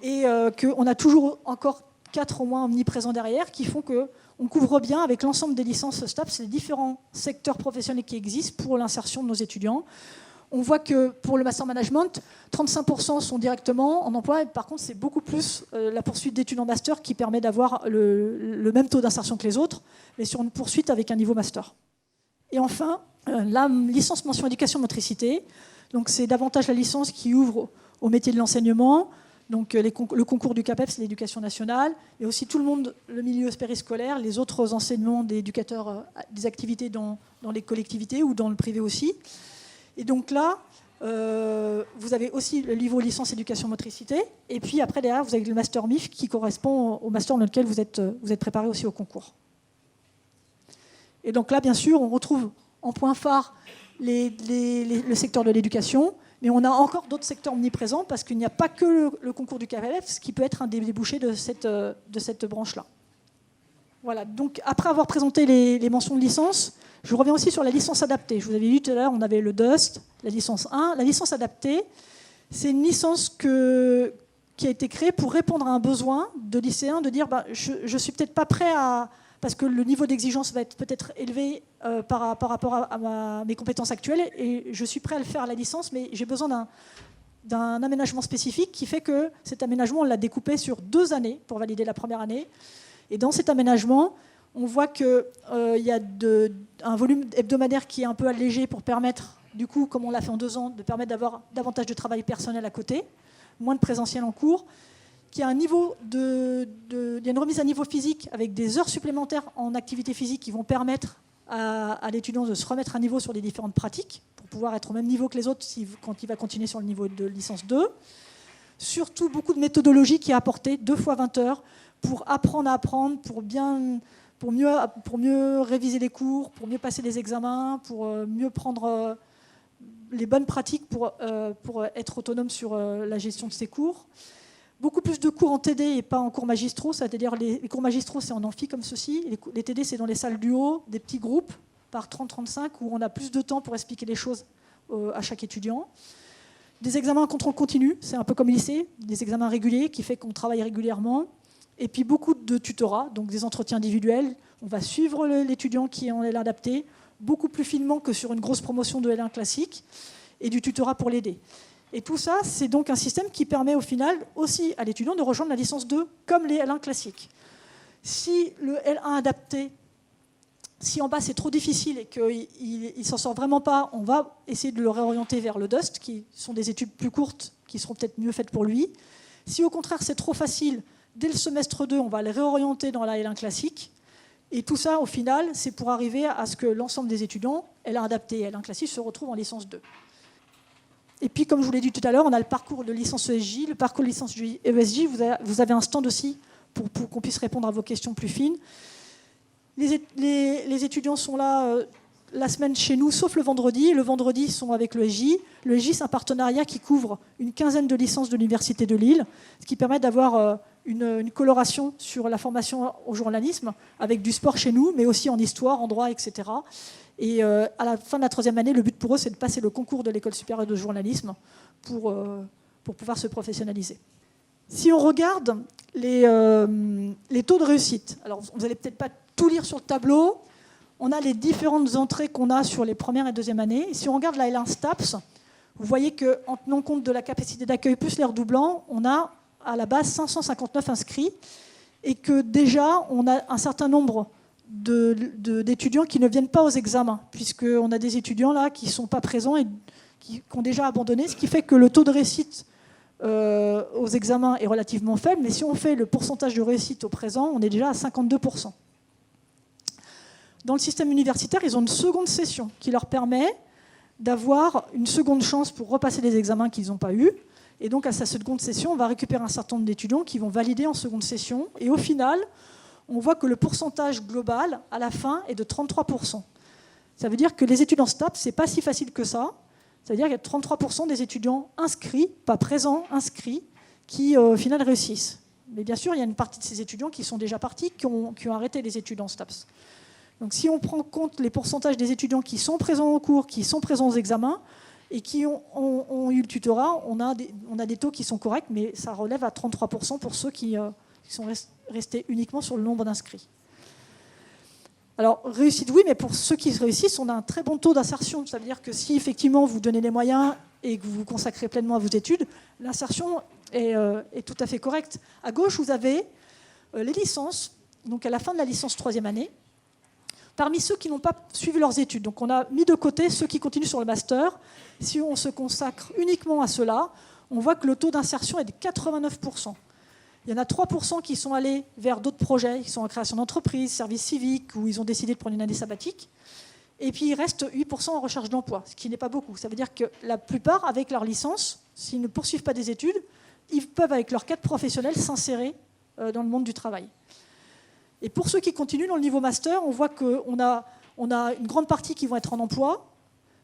et qu'on a toujours encore 4 au moins omniprésents derrière qui font qu'on couvre bien avec l'ensemble des licences STAPS les différents secteurs professionnels qui existent pour l'insertion de nos étudiants. On voit que pour le master management, 35% sont directement en emploi. Et par contre, c'est beaucoup plus la poursuite d'études en master qui permet d'avoir le même taux d'insertion que les autres, mais sur une poursuite avec un niveau master. Et enfin, la licence mention éducation motricité. Donc, c'est davantage la licence qui ouvre au métier de l'enseignement. Donc, le concours du CAPEPS, l'éducation nationale, et aussi tout le monde, le milieu périscolaire, les autres enseignements d'éducateurs, des activités dans les collectivités ou dans le privé aussi. Et donc là, vous avez aussi le niveau licence éducation motricité. Et puis après, derrière, vous avez le master MIF qui correspond au master dans lequel vous êtes préparé aussi au concours. Et donc là, bien sûr, on retrouve en point phare le secteur de l'éducation. Mais on a encore d'autres secteurs omniprésents parce qu'il n'y a pas que le concours du CAPEPS qui peut être un des débouchés de cette branche-là. Voilà, donc après avoir présenté les mentions de licence, je reviens aussi sur la licence adaptée. Je vous avais dit tout à l'heure, on avait le DUST, la licence 1. La licence adaptée, c'est une licence qui a été créée pour répondre à un besoin de lycéens, de dire je ne suis peut-être pas prêt à... parce que le niveau d'exigence va être peut-être élevé par rapport à mes compétences actuelles, et je suis prêt à le faire à la licence, mais j'ai besoin d'un aménagement spécifique qui fait que cet aménagement, on l'a découpé sur 2 années pour valider la première année. Et dans cet aménagement, on voit qu'il y a un volume hebdomadaire qui est un peu allégé pour permettre, du coup, comme on l'a fait en 2 ans, de permettre d'avoir davantage de travail personnel à côté, moins de présentiel en cours, qu'il y a il y a une remise à niveau physique avec des heures supplémentaires en activité physique qui vont permettre à l'étudiant de se remettre à niveau sur les différentes pratiques pour pouvoir être au même niveau que les autres quand il va continuer sur le niveau de licence 2. Surtout, beaucoup de méthodologie qui est apportée 2 fois 20 heures pour apprendre à apprendre, pour mieux réviser les cours, pour mieux passer les examens, pour mieux prendre les bonnes pratiques pour être autonome sur la gestion de ses cours. Beaucoup plus de cours en TD et pas en cours magistraux, c'est-à-dire les cours magistraux, c'est en amphi comme ceci. Les TD, c'est dans les salles du haut, des petits groupes, par 30-35, où on a plus de temps pour expliquer les choses à chaque étudiant. Des examens en contrôle continu, c'est un peu comme le lycée, des examens réguliers qui fait qu'on travaille régulièrement. Et puis beaucoup de tutorat, donc des entretiens individuels. On va suivre l'étudiant qui est en L1 adapté, beaucoup plus finement que sur une grosse promotion de L1 classique, et du tutorat pour l'aider. Et tout ça, c'est donc un système qui permet au final aussi à l'étudiant de rejoindre la licence 2 comme les L1 classiques. Si le L1 adapté, si en bas c'est trop difficile et qu'il ne s'en sort vraiment pas, on va essayer de le réorienter vers le DUST, qui sont des études plus courtes, qui seront peut-être mieux faites pour lui. Si au contraire c'est trop facile, dès le semestre 2, on va les réorienter dans la L1 classique. Et tout ça, au final, c'est pour arriver à ce que l'ensemble des étudiants, L1 adapté et L1 classique, se retrouvent en licence 2. Et puis, comme je vous l'ai dit tout à l'heure, on a le parcours de licence ESJ, le parcours de licence ESJ. Vous avez un stand aussi pour qu'on puisse répondre à vos questions plus fines. Les étudiants sont là la semaine chez nous, sauf le vendredi. Le vendredi, ils sont avec le EJ. Le EJ, c'est un partenariat qui couvre une quinzaine de licences de l'Université de Lille, ce qui permet d'avoir une coloration sur la formation au journalisme, avec du sport chez nous, mais aussi en histoire, en droit, etc. Et à la fin de la 3e année, le but pour eux, c'est de passer le concours de l'École supérieure de journalisme pour pouvoir se professionnaliser. Si on regarde les taux de réussite, alors vous n'allez peut-être pas tout lire sur le tableau, on a les différentes entrées qu'on a sur les premières et deuxième années. Et si on regarde la L1 STAPS, vous voyez qu'en tenant compte de la capacité d'accueil plus les redoublants, on a à la base 559 inscrits et que déjà on a un certain nombre d'étudiants qui ne viennent pas aux examens, puisqu'on a des étudiants là qui ne sont pas présents et qui ont déjà abandonné, ce qui fait que le taux de réussite aux examens est relativement faible, mais si on fait le pourcentage de réussite au présent, on est déjà à 52%. Dans le système universitaire, ils ont une seconde session qui leur permet d'avoir une seconde chance pour repasser les examens qu'ils n'ont pas eus. Et donc, à sa seconde session, on va récupérer un certain nombre d'étudiants qui vont valider en seconde session. Et au final, on voit que le pourcentage global, à la fin, est de 33%. Ça veut dire que les étudiants STAPS, ce n'est pas si facile que ça. Ça veut dire qu'il y a 33% des étudiants inscrits, pas présents, inscrits, qui, au final, réussissent. Mais bien sûr, il y a une partie de ces étudiants qui sont déjà partis, qui ont arrêté les études en STAPS. Donc, si on prend en compte les pourcentages des étudiants qui sont présents au cours, qui sont présents aux examens, et qui ont eu le tutorat, on a des taux qui sont corrects, mais ça relève à 33% pour ceux qui sont restés uniquement sur le nombre d'inscrits. Alors, réussite, oui, mais pour ceux qui réussissent, on a un très bon taux d'insertion. Ça veut dire que si, effectivement, vous donnez les moyens et que vous vous consacrez pleinement à vos études, l'insertion est tout à fait correcte. À gauche, vous avez les licences. Donc, à la fin de la licence 3e année, parmi ceux qui n'ont pas suivi leurs études. Donc, on a mis de côté ceux qui continuent sur le master. Si on se consacre uniquement à cela, on voit que le taux d'insertion est de 89%. Il y en a 3% qui sont allés vers d'autres projets, qui sont en création d'entreprise, service civique, où ils ont décidé de prendre une année sabbatique. Et puis il reste 8% en recherche d'emploi, ce qui n'est pas beaucoup. Ça veut dire que la plupart, avec leur licence, s'ils ne poursuivent pas des études, ils peuvent, avec leur cadre professionnel, s'insérer dans le monde du travail. Et pour ceux qui continuent dans le niveau master, on voit qu'on a une grande partie qui vont être en emploi,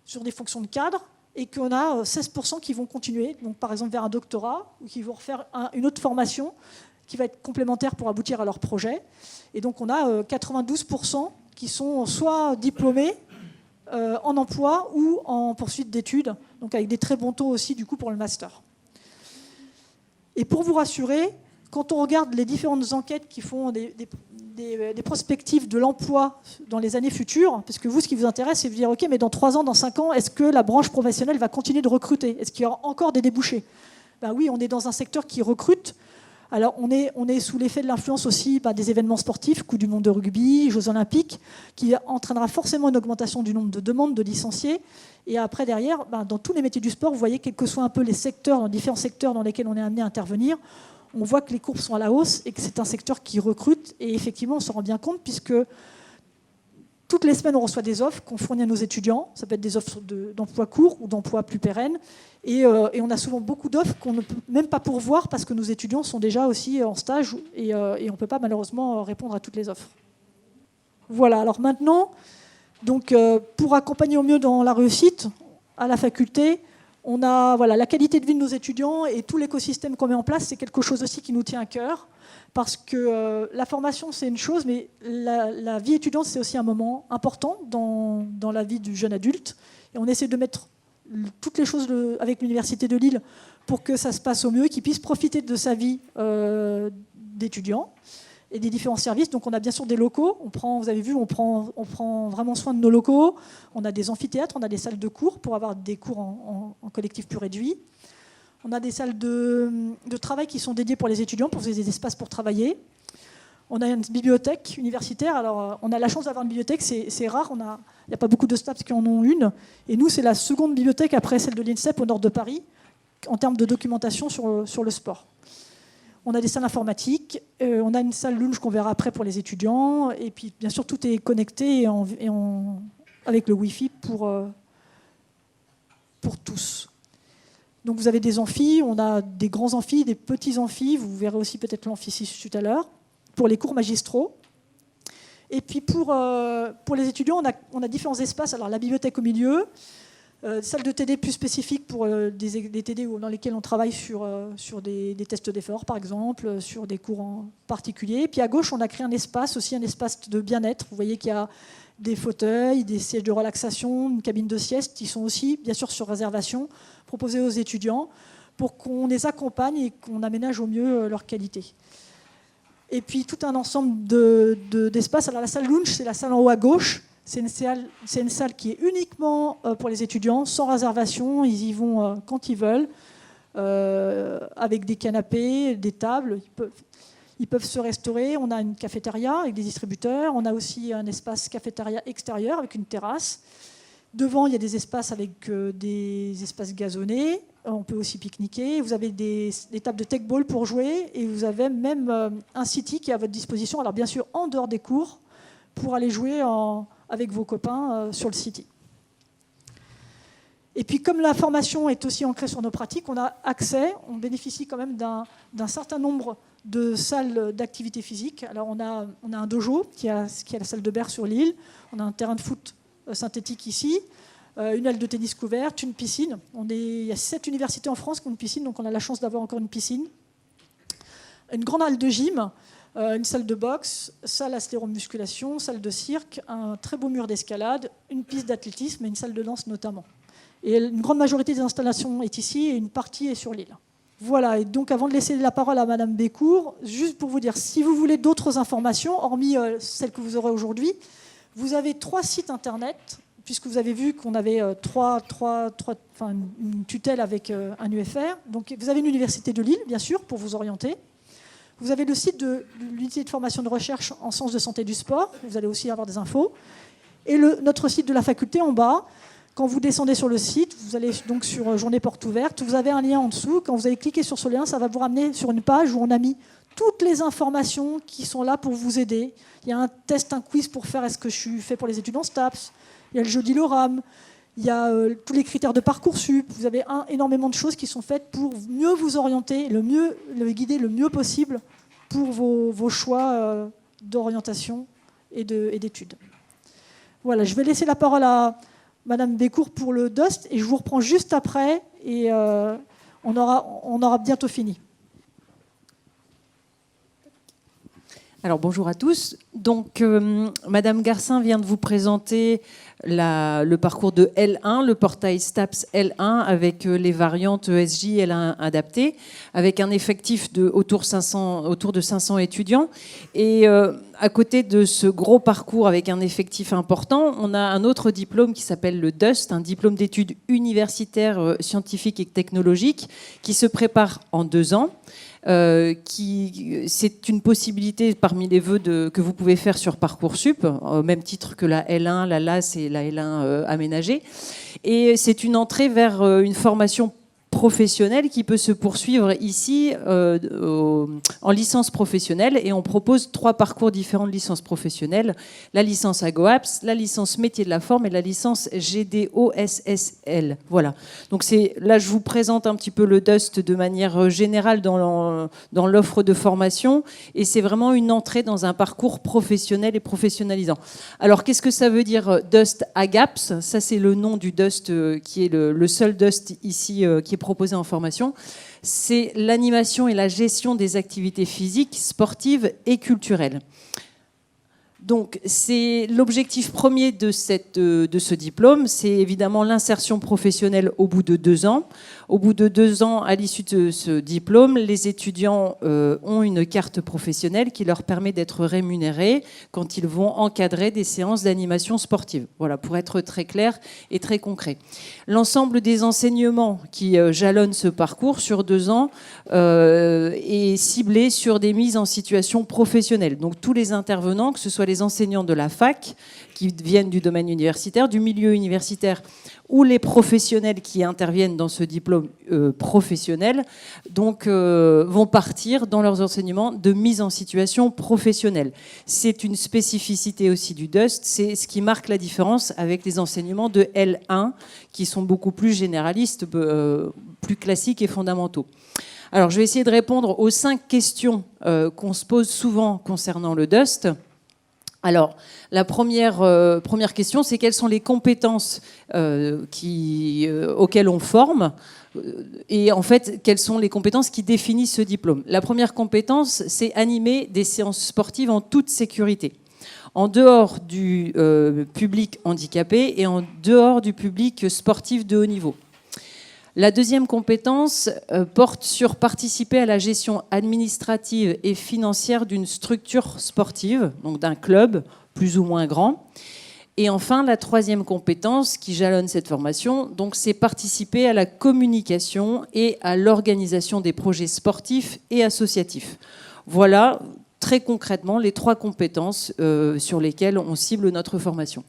sur des fonctions de cadre, et qu'on a 16% qui vont continuer, donc par exemple vers un doctorat, ou qui vont refaire une autre formation qui va être complémentaire pour aboutir à leur projet. Et donc on a 92% qui sont soit diplômés en emploi ou en poursuite d'études, donc avec des très bons taux aussi du coup pour le master. Et pour vous rassurer, quand on regarde les différentes enquêtes qui font des prospectives de l'emploi dans les années futures, parce que vous, ce qui vous intéresse, c'est de dire, OK, mais dans 3 ans, dans 5 ans, est-ce que la branche professionnelle va continuer de recruter? Est-ce qu'il y aura encore des débouchés? Ben oui, on est dans un secteur qui recrute. Alors, on est sous l'effet de l'influence aussi des événements sportifs, Coupe du monde de rugby, Jeux olympiques, qui entraînera forcément une augmentation du nombre de demandes de licenciés. Et après, derrière, dans tous les métiers du sport, vous voyez, quels que soient un peu les secteurs, dans différents secteurs dans lesquels on est amené à intervenir, on voit que les courbes sont à la hausse et que c'est un secteur qui recrute. Et effectivement, on s'en rend bien compte puisque toutes les semaines, on reçoit des offres qu'on fournit à nos étudiants. Ça peut être des offres d'emploi court ou d'emploi plus pérennes. Et on a souvent beaucoup d'offres qu'on ne peut même pas pourvoir parce que nos étudiants sont déjà aussi en stage et on ne peut pas malheureusement répondre à toutes les offres. Voilà, alors maintenant, donc, pour accompagner au mieux dans la réussite à la faculté, on a la qualité de vie de nos étudiants et tout l'écosystème qu'on met en place, c'est quelque chose aussi qui nous tient à cœur. Parce que la formation, c'est une chose, mais la vie étudiante, c'est aussi un moment important dans la vie du jeune adulte. Et on essaie de mettre toutes les choses avec l'Université de Lille pour que ça se passe au mieux, qu'il puisse profiter de sa vie d'étudiant et des différents services. Donc on a bien sûr des locaux. Vous avez vu, on prend vraiment soin de nos locaux. On a des amphithéâtres, on a des salles de cours pour avoir des cours en collectif plus réduit. On a des salles de travail qui sont dédiées pour les étudiants, pour des espaces pour travailler. On a une bibliothèque universitaire. Alors, on a la chance d'avoir une bibliothèque, c'est rare. Il n'y a pas beaucoup de STAPS qui en ont une. Et nous, c'est la seconde bibliothèque après celle de l'INSEP au nord de Paris, en termes de documentation sur le sport. On a des salles informatiques. On a une salle lounge qu'on verra après pour les étudiants. Et puis, bien sûr, tout est connecté avec le Wi-Fi pour tous. Donc vous avez des amphis, on a des grands amphis, des petits amphis, vous verrez aussi peut-être l'amphi 6 tout à l'heure, pour les cours magistraux. Et puis pour les étudiants, on a différents espaces. Alors la bibliothèque au milieu, salle de TD plus spécifique pour des TD dans lesquels on travaille sur des tests d'effort, par exemple, sur des cours en particulier. Et puis à gauche, on a créé un espace de bien-être. Vous voyez qu'il y a des fauteuils, des sièges de relaxation, une cabine de sieste qui sont aussi, bien sûr, sur réservation, proposés aux étudiants pour qu'on les accompagne et qu'on aménage au mieux leur qualité. Et puis tout un ensemble d'espaces. Alors la salle lounge, c'est la salle en haut à gauche. C'est une salle qui est uniquement pour les étudiants, sans réservation. Ils y vont quand ils veulent, avec des canapés, des tables. Ils peuvent se restaurer. On a une cafétéria avec des distributeurs. On a aussi un espace cafétéria extérieur avec une terrasse. Devant, il y a des espaces avec des espaces gazonnés. On peut aussi pique-niquer. Vous avez des tables de tech-ball pour jouer. Et vous avez même un city qui est à votre disposition. Alors bien sûr, en dehors des cours, pour aller jouer avec vos copains sur le city. Et puis comme la formation est aussi ancrée sur nos pratiques, on a accès, on bénéficie quand même d'un certain nombre de salles d'activité physique. Alors on a un dojo qui a la salle de Berre sur l'île, on a un terrain de foot synthétique ici, une aile de tennis couverte, une piscine. Il y a 7 universités en France qui ont une piscine, donc on a la chance d'avoir encore une piscine. Une grande halle de gym, une salle de boxe, salle à stéromusculation, salle de cirque, un très beau mur d'escalade, une piste d'athlétisme et une salle de danse notamment. Et une grande majorité des installations est ici et une partie est sur l'île. Voilà, et donc avant de laisser la parole à Madame Bécourt, juste pour vous dire, si vous voulez d'autres informations, hormis celles que vous aurez aujourd'hui, vous avez 3 sites internet, puisque vous avez vu qu'on avait une tutelle avec un UFR. Donc vous avez une université de Lille, bien sûr, pour vous orienter. Vous avez le site de l'unité de formation de recherche en sciences de santé et du sport. Vous allez aussi avoir des infos. Et notre site de la faculté en bas. Quand vous descendez sur le site, vous allez donc sur Journée porte ouverte. Vous avez un lien en dessous. Quand vous allez cliquer sur ce lien, ça va vous ramener sur une page où on a mis toutes les informations qui sont là pour vous aider. Il y a un test, un quiz pour faire est-ce que je suis fait pour les étudiants STAPS. Il y a le jeudi l'ORAM. Il y a tous les critères de Parcoursup. Vous avez énormément de choses qui sont faites pour mieux vous orienter, le guider le mieux possible pour vos choix d'orientation et d'études. Voilà, je vais laisser la parole à Madame Bécourt pour le DOST et je vous reprends juste après et on aura bientôt fini. Alors bonjour à tous. Donc Madame Garcin vient de vous présenter le parcours de L1, le portail STAPS L1 avec les variantes ESJ L1 adaptées, avec un effectif autour de 500 étudiants. Et à côté de ce gros parcours avec un effectif important, on a un autre diplôme qui s'appelle le DUST, un diplôme d'études universitaires scientifiques et technologiques qui se prépare en 2 ans. C'est une possibilité parmi les vœux que vous pouvez faire sur Parcoursup, au même titre que la L1, la LAS et la L1 aménagée. Et c'est une entrée vers une formation professionnelle qui peut se poursuivre ici en licence professionnelle, et on propose 3 parcours différents de licence professionnelle: la licence AGOAPS, la licence métier de la forme et la licence GDOSSL. Voilà. Donc là je vous présente un petit peu le DUST de manière générale dans l'offre de formation, et c'est vraiment une entrée dans un parcours professionnel et professionnalisant. Alors qu'est-ce que ça veut dire DUST AGAPS? Ça c'est le nom du DUST qui est le seul DUST ici qui est proposé en formation. C'est l'animation et la gestion des activités physiques, sportives et culturelles. Donc, c'est l'objectif premier de ce diplôme, c'est évidemment l'insertion professionnelle au bout de 2 ans. Au bout de 2 ans, à l'issue de ce diplôme, les étudiants ont une carte professionnelle qui leur permet d'être rémunérés quand ils vont encadrer des séances d'animation sportive. Voilà, pour être très clair et très concret. L'ensemble des enseignements qui jalonnent ce parcours sur 2 ans est ciblé sur des mises en situation professionnelle. Donc, tous les intervenants, que ce soit les enseignants de la fac qui viennent du domaine universitaire, du milieu universitaire, ou les professionnels qui interviennent dans ce diplôme professionnel, donc vont partir dans leurs enseignements de mise en situation professionnelle. C'est une spécificité aussi du DUST, c'est ce qui marque la différence avec les enseignements de L1 qui sont beaucoup plus généralistes, plus classiques et fondamentaux. Alors je vais essayer de répondre aux 5 questions qu'on se pose souvent concernant le DUST. Alors, la première question, c'est quelles sont les compétences auxquelles on forme et en fait, quelles sont les compétences qui définissent ce diplôme. La première compétence, c'est animer des séances sportives en toute sécurité, en dehors du public handicapé et en dehors du public sportif de haut niveau. La deuxième compétence porte sur participer à la gestion administrative et financière d'une structure sportive, donc d'un club plus ou moins grand. Et enfin, la troisième compétence qui jalonne cette formation, donc, c'est participer à la communication et à l'organisation des projets sportifs et associatifs. Voilà très concrètement les trois compétences sur lesquelles on cible notre formation.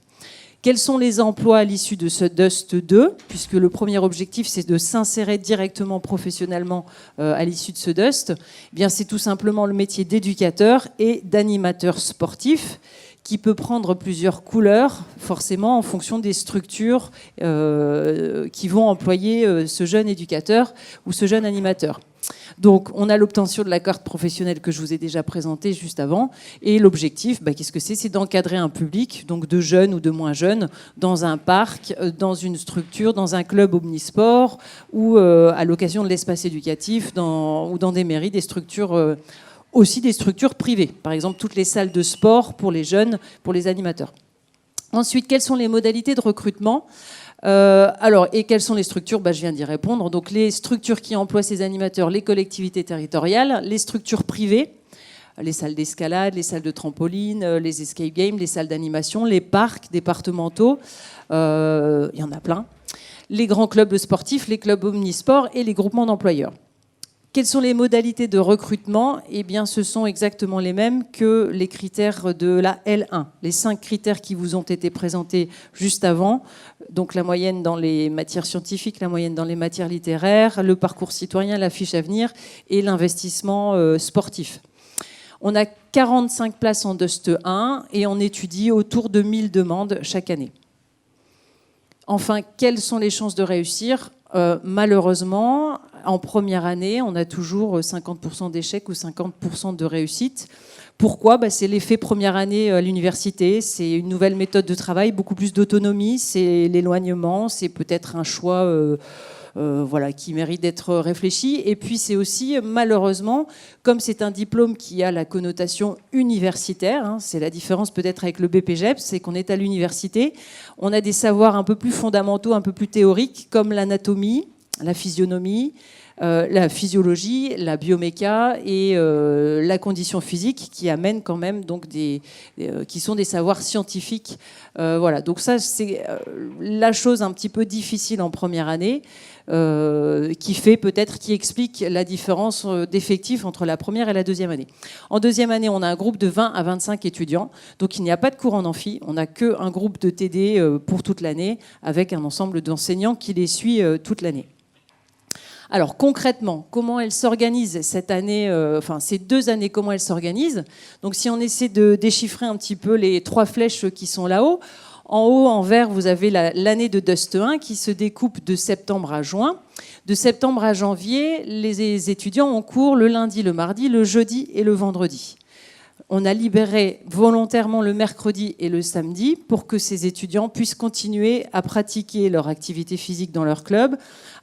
Quels sont les emplois à l'issue de ce DUST 2 ? Puisque le premier objectif, c'est de s'insérer directement professionnellement à l'issue de ce DUST. Eh bien, c'est tout simplement le métier d'éducateur et d'animateur sportif qui peut prendre plusieurs couleurs, forcément, en fonction des structures qui vont employer ce jeune éducateur ou ce jeune animateur. Donc, on a l'obtention de la carte professionnelle que je vous ai déjà présentée juste avant. Et l'objectif, qu'est-ce que c'est ? C'est d'encadrer un public, donc de jeunes ou de moins jeunes, dans un parc, dans une structure, dans un club omnisport ou à l'occasion de l'espace éducatif ou dans des mairies, des structures, aussi des structures privées. Par exemple, toutes les salles de sport pour les jeunes, pour les animateurs. Ensuite, quelles sont les modalités de recrutement ? Et quelles sont les structures ? Je viens d'y répondre. Donc, les structures qui emploient ces animateurs, les collectivités territoriales, les structures privées, les salles d'escalade, les salles de trampoline, les escape games, les salles d'animation, les parcs départementaux, il y en a plein, les grands clubs sportifs, les clubs omnisports et les groupements d'employeurs. Quelles sont les modalités de recrutement ? Eh bien, ce sont exactement les mêmes que les critères de la L1. Les 5 critères qui vous ont été présentés juste avant. Donc, la moyenne dans les matières scientifiques, la moyenne dans les matières littéraires, le parcours citoyen, la fiche à venir et l'investissement sportif. On a 45 places en DUST 1 et on étudie autour de 1000 demandes chaque année. Enfin, quelles sont les chances de réussir ? Malheureusement, en première année, on a toujours 50% d'échecs ou 50% de réussite. Pourquoi ? C'est l'effet première année à l'université, c'est une nouvelle méthode de travail, beaucoup plus d'autonomie, c'est l'éloignement, c'est peut-être un choix qui mérite d'être réfléchi. Et puis c'est aussi, malheureusement, comme c'est un diplôme qui a la connotation universitaire, c'est la différence peut-être avec le BPGEPS, c'est qu'on est à l'université, on a des savoirs un peu plus fondamentaux, un peu plus théoriques, comme l'anatomie, la physionomie, la physiologie, la bioméca et la condition physique qui amènent quand même donc qui sont des savoirs scientifiques. Donc ça c'est la chose un petit peu difficile en première année qui explique la différence d'effectifs entre la première et la deuxième année. En deuxième année, on a un groupe de 20 à 25 étudiants, donc il n'y a pas de cours en amphi, on n'a qu'un groupe de TD pour toute l'année avec un ensemble d'enseignants qui les suit toute l'année. Alors concrètement, comment elles s'organisent cette année, ces 2 années, comment elles s'organisent ? Donc si on essaie de déchiffrer un petit peu les 3 flèches qui sont là-haut, en haut, en vert, vous avez l'année de DUST 1 qui se découpe de septembre à juin. De septembre à janvier, les étudiants ont cours le lundi, le mardi, le jeudi et le vendredi. On a libéré volontairement le mercredi et le samedi pour que ces étudiants puissent continuer à pratiquer leur activité physique dans leur club,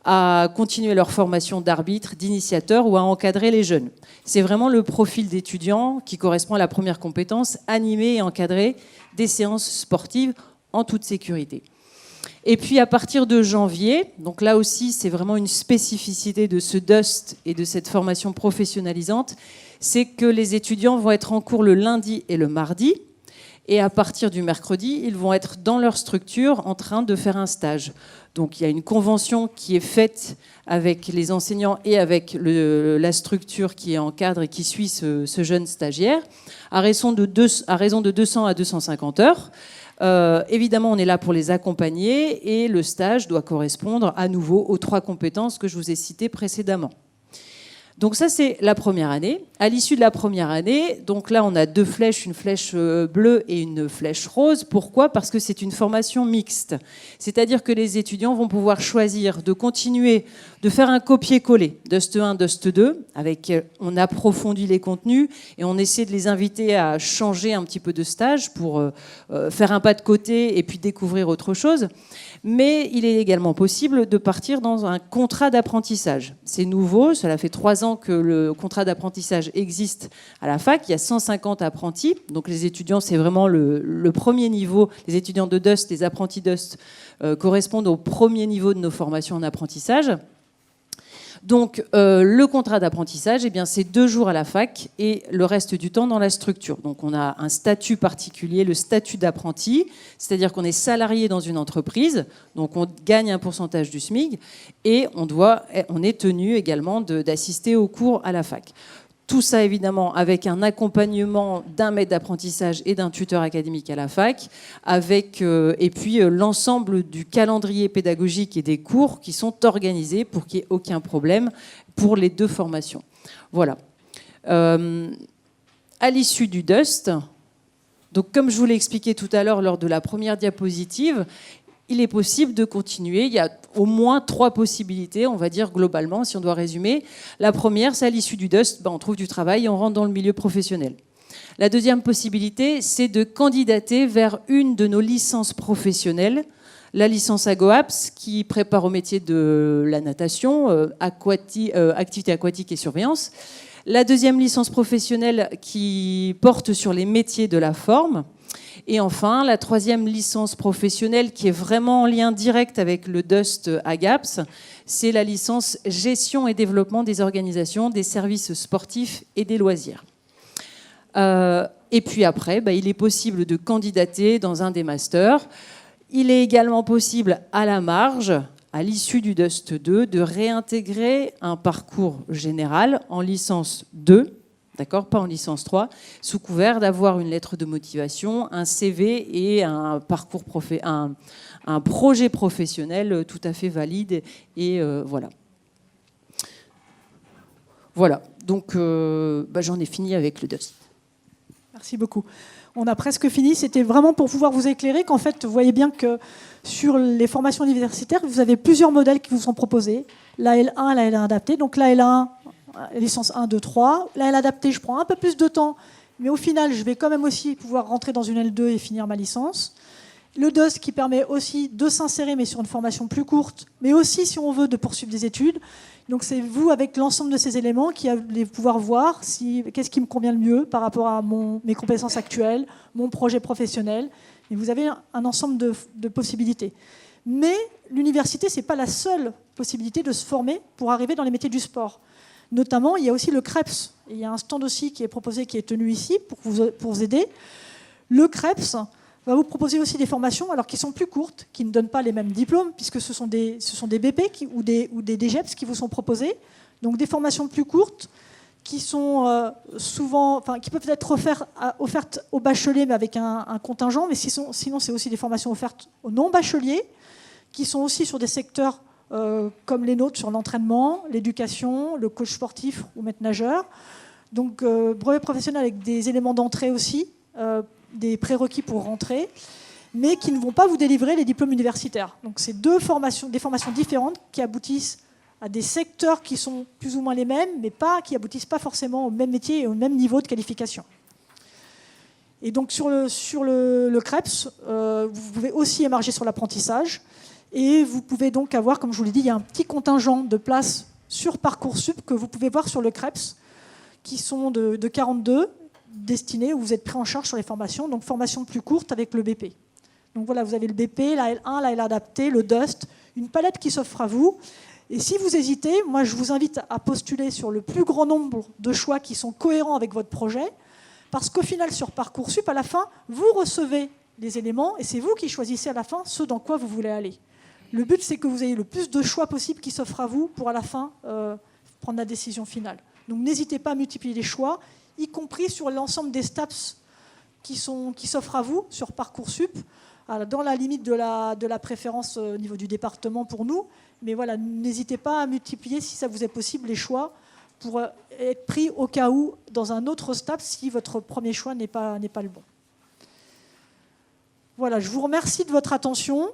à continuer leur formation d'arbitre, d'initiateur ou à encadrer les jeunes. C'est vraiment le profil d'étudiant qui correspond à la première compétence, animer et encadrer des séances sportives en toute sécurité. Et puis à partir de janvier, donc là aussi c'est vraiment une spécificité de ce DUST et de cette formation professionnalisante, c'est que les étudiants vont être en cours le lundi et le mardi, et à partir du mercredi, ils vont être dans leur structure en train de faire un stage. Donc il y a une convention qui est faite avec les enseignants et avec la structure qui encadre et qui suit ce jeune stagiaire, à raison de 200 à 250 heures. Évidemment, on est là pour les accompagner et le stage doit correspondre à nouveau aux 3 compétences que je vous ai citées précédemment. Donc ça, c'est la première année. À l'issue de la première année, donc là, on a 2 flèches, une flèche bleue et une flèche rose. Pourquoi ? Parce que c'est une formation mixte. C'est-à-dire que les étudiants vont pouvoir choisir de continuer de faire un copier-coller, Dust 1, Dust 2, on approfondit les contenus et on essaie de les inviter à changer un petit peu de stage pour faire un pas de côté et puis découvrir autre chose. Mais il est également possible de partir dans un contrat d'apprentissage. C'est nouveau, cela fait 3 ans que le contrat d'apprentissage existe à la fac. Il y a 150 apprentis, donc les étudiants, c'est vraiment le premier niveau. Les étudiants de Dust, les apprentis Dust, correspondent au premier niveau de nos formations en apprentissage. Donc, le contrat d'apprentissage, eh bien, c'est 2 jours à la fac et le reste du temps dans la structure. Donc, on a un statut particulier, le statut d'apprenti, c'est-à-dire qu'on est salarié dans une entreprise, donc on gagne un pourcentage du SMIC et on est tenu également d'assister aux cours à la fac. Tout ça, évidemment, avec un accompagnement d'un maître d'apprentissage et d'un tuteur académique à la fac, et puis l'ensemble du calendrier pédagogique et des cours qui sont organisés pour qu'il n'y ait aucun problème pour les 2 formations. Voilà. À l'issue du DUST, donc comme je vous l'ai expliqué tout à l'heure lors de la première diapositive, il est possible de continuer. Il y a au moins 3 possibilités, on va dire globalement, si on doit résumer. La première, c'est à l'issue du DUST, on trouve du travail et on rentre dans le milieu professionnel. La deuxième possibilité, c'est de candidater vers une de nos licences professionnelles, la licence AGOAPS, qui prépare au métier de la natation, activité aquatique et surveillance. La deuxième licence professionnelle qui porte sur les métiers de la forme. Et enfin, la 3e licence professionnelle qui est vraiment en lien direct avec le DUST AGAPS, c'est la licence Gestion et développement des organisations, des services sportifs et des loisirs. Et puis après, il est possible de candidater dans un des masters. Il est également possible, à la marge, à l'issue du DUST 2, de réintégrer un parcours général en licence 2, d'accord, pas en licence 3, sous couvert d'avoir une lettre de motivation, un CV et un projet professionnel tout à fait valide. Et voilà. Voilà. Donc, j'en ai fini avec le DUST. Merci beaucoup. On a presque fini. C'était vraiment pour pouvoir vous éclairer qu'en fait, vous voyez bien que sur les formations universitaires, vous avez plusieurs modèles qui vous sont proposés. La L1, la L1 adaptée. Donc la L1, licence 1, 2, 3. La L adaptée, je prends un peu plus de temps, mais au final, je vais quand même aussi pouvoir rentrer dans une L2 et finir ma licence. Le DUST qui permet aussi de s'insérer, mais sur une formation plus courte, mais aussi, si on veut, de poursuivre des études. Donc c'est vous, avec l'ensemble de ces éléments, qui allez pouvoir voir qu'est-ce qui me convient le mieux par rapport à mes compétences actuelles, mon projet professionnel. Et vous avez un ensemble de possibilités. Mais l'université, ce n'est pas la seule possibilité de se former pour arriver dans les métiers du sport. Notamment, il y a aussi le CREPS. Il y a un stand aussi qui est proposé, qui est tenu ici pour vous aider. Le CREPS va vous proposer aussi des formations alors qui sont plus courtes, qui ne donnent pas les mêmes diplômes, puisque ce sont des BP ou des DGEPS qui vous sont proposés. Donc des formations plus courtes qui sont qui peuvent être offertes aux bacheliers, mais avec un contingent. Mais sinon, c'est aussi des formations offertes aux non-bacheliers, qui sont aussi sur des secteurs comme les nôtres, sur l'entraînement, l'éducation, le coach sportif ou maître nageur. Donc brevet professionnel avec des éléments d'entrée aussi, des prérequis pour rentrer, mais qui ne vont pas vous délivrer les diplômes universitaires. Donc c'est des formations différentes qui aboutissent à des secteurs qui sont plus ou moins les mêmes, mais qui aboutissent pas forcément au même métier et au même niveau de qualification. Et donc sur le CREPS, vous pouvez aussi émarger sur l'apprentissage, et vous pouvez donc avoir, comme je vous l'ai dit, il y a un petit contingent de places sur Parcoursup que vous pouvez voir sur le CREPS, qui sont de 42, destinés où vous êtes pris en charge sur les formations, donc formation plus courte avec le BP. Donc voilà, vous avez le BP, la L1, la L adaptée, le DUST, une palette qui s'offre à vous. Et si vous hésitez, moi je vous invite à postuler sur le plus grand nombre de choix qui sont cohérents avec votre projet, parce qu'au final, sur Parcoursup, à la fin, vous recevez les éléments et c'est vous qui choisissez à la fin ce dans quoi vous voulez aller. Le but, c'est que vous ayez le plus de choix possible qui s'offrent à vous pour à la fin prendre la décision finale. Donc n'hésitez pas à multiplier les choix, y compris sur l'ensemble des STAPS qui s'offrent à vous sur Parcoursup, dans la limite de la préférence au niveau du département pour nous. Mais voilà, n'hésitez pas à multiplier, si ça vous est possible, les choix pour être pris au cas où dans un autre STAPS si votre premier choix n'est pas le bon. Voilà, je vous remercie de votre attention.